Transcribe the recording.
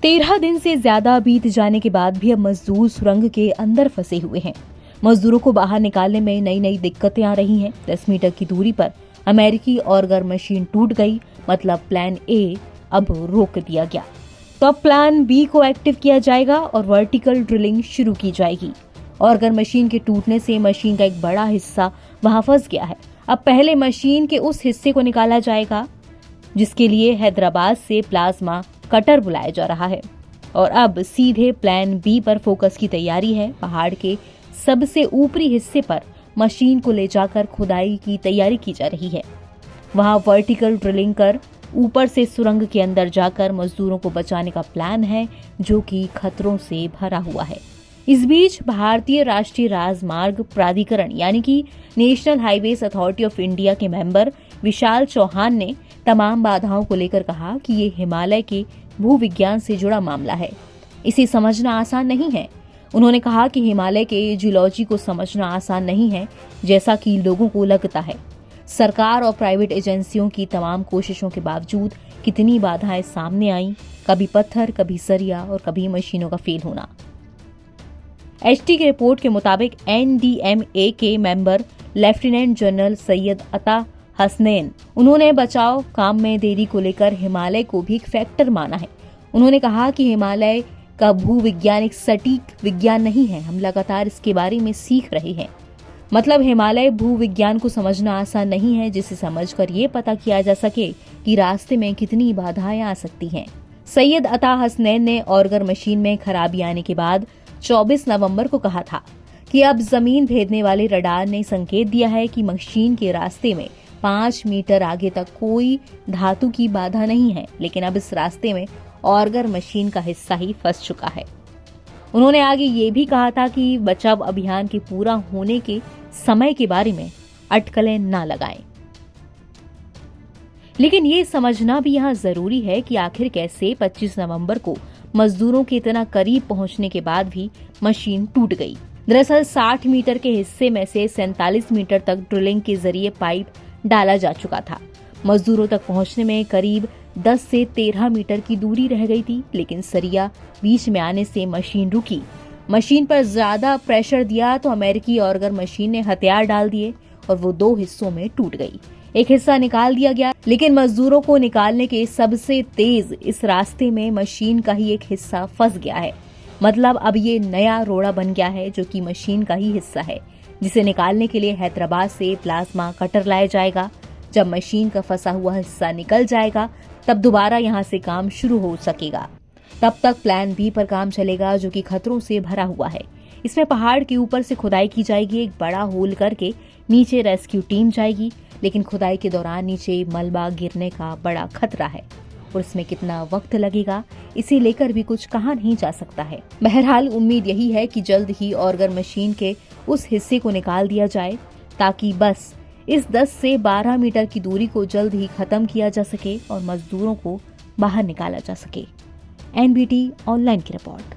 13 दिन से ज्यादा बीत जाने के बाद भी अब मजदूर सुरंग के अंदर फंसे हुए हैं। मजदूरों को बाहर निकालने में नई नई दिक्कतें आ रही हैं। 10 मीटर की दूरी पर अमेरिकी ऑर्गर मशीन टूट गई, मतलब प्लान ए अब रोक दिया गया। तो अब प्लान बी को एक्टिव किया जाएगा और वर्टिकल ड्रिलिंग शुरू की जाएगी। ऑर्गर मशीन के टूटने से मशीन का एक बड़ा हिस्सा वहां फंस गया है। अब पहले मशीन के उस हिस्से को निकाला जाएगा जिसके लिए हैदराबाद से प्लाज्मा कटर बुलाया जा रहा है, और अब सीधे प्लान बी पर फोकस की तैयारी है। पहाड़ के सबसे ऊपरी हिस्से पर मशीन को ले जाकर खुदाई की तैयारी की जा रही है। वहां वर्टिकल ड्रिलिंग कर ऊपर से सुरंग के अंदर जाकर मजदूरों को बचाने का प्लान है, जो कि खतरों से भरा हुआ है। इस बीच भारतीय राष्ट्रीय राजमार्ग प्राधिकरण यानी कि national highways authority of India के मेंबर विशाल चौहान ने तमाम बाधाओं को लेकर कहा कि ये हिमालय के भूविज्ञान से जुड़ा मामला है, इसे समझना आसान नहीं है। उन्होंने कहा कि हिमालय के जियोलॉजी को समझना आसान नहीं है, जैसा कि लोगों को लगता है। सरकार और प्राइवेट एजेंसियों की तमाम कोशिशों के बावजूद कितनी बाधाएं सामने आईं, कभी पत्थर, कभी सरिया और कभी मशीनों का फेल होना। एचटी की रिपोर्ट के मुताबिक एनडीएमए के मेंबर लेफ्टिनेंट जनरल सैयद अता हसनैन, उन्होंने बचाव काम में देरी को लेकर हिमालय को भी एक फैक्टर माना है। उन्होंने कहा कि हिमालय का भूविज्ञानिक सटीक विज्ञान नहीं है, हम लगातार इसके बारे में सीख रहे हैं। मतलब हिमालय भूविज्ञान को समझना आसान नहीं है, जिसे समझकर ये पता किया जा सके कि रास्ते में कितनी बाधाएं आ सकती हैं। सैयद अता हसनैन ने ऑर्गर मशीन में खराबी आने के बाद 24 नवंबर को कहा था कि अब जमीन भेदने वाले रडार ने संकेत दिया है कि मशीन के रास्ते में 5 मीटर आगे तक कोई धातु की बाधा नहीं है, लेकिन अब इस रास्ते में ऑर्गर मशीन का हिस्सा ही फंस चुका है। उन्होंने आगे ये भी कहा था कि बचाव अभियान के पूरा होने के समय के बारे में अटकलें न लगाएं। लेकिन ये समझना भी यहाँ जरूरी है कि आखिर कैसे 25 नवंबर को मजदूरों के इतना करीब पहुंचने के बाद भी मशीन टूट गई। दरअसल 60 मीटर के हिस्से में से 47 मीटर तक ड्रिलिंग के जरिए पाइप डाला जा चुका था। मजदूरों तक पहुंचने में करीब 10 से 13 मीटर की दूरी रह गई थी, लेकिन सरिया बीच में आने से मशीन रुकी। मशीन पर ज्यादा प्रेशर दिया तो अमेरिकी ऑर्गर मशीन ने हथियार डाल दिए और वो 2 हिस्सों में टूट गई। एक हिस्सा निकाल दिया गया, लेकिन मजदूरों को निकालने के सबसे तेज इस रास्ते में मशीन का ही एक हिस्सा फंस गया है। मतलब अब ये नया रोड़ा बन गया है जो कि मशीन का ही हिस्सा है, जिसे निकालने के लिए हैदराबाद से प्लाज्मा कटर लाया जाएगा। जब मशीन का फंसा हुआ हिस्सा निकल जाएगा तब दोबारा यहाँ से काम शुरू हो सकेगा। तब तक प्लान बी पर काम चलेगा, जो कि खतरों से भरा हुआ है। इसमें पहाड़ के ऊपर से खुदाई की जाएगी, एक बड़ा होल करके नीचे रेस्क्यू टीम जाएगी, लेकिन खुदाई के दौरान नीचे मलबा गिरने का बड़ा खतरा है और इसमें कितना वक्त लगेगा इसे लेकर भी कुछ कहा नहीं जा सकता है। बहरहाल उम्मीद यही है कि जल्द ही ऑर्गर मशीन के उस हिस्से को निकाल दिया जाए, ताकि बस इस 10 से 12 मीटर की दूरी को जल्द ही खत्म किया जा सके और मजदूरों को बाहर निकाला जा सके। एनबीटी ऑनलाइन की रिपोर्ट।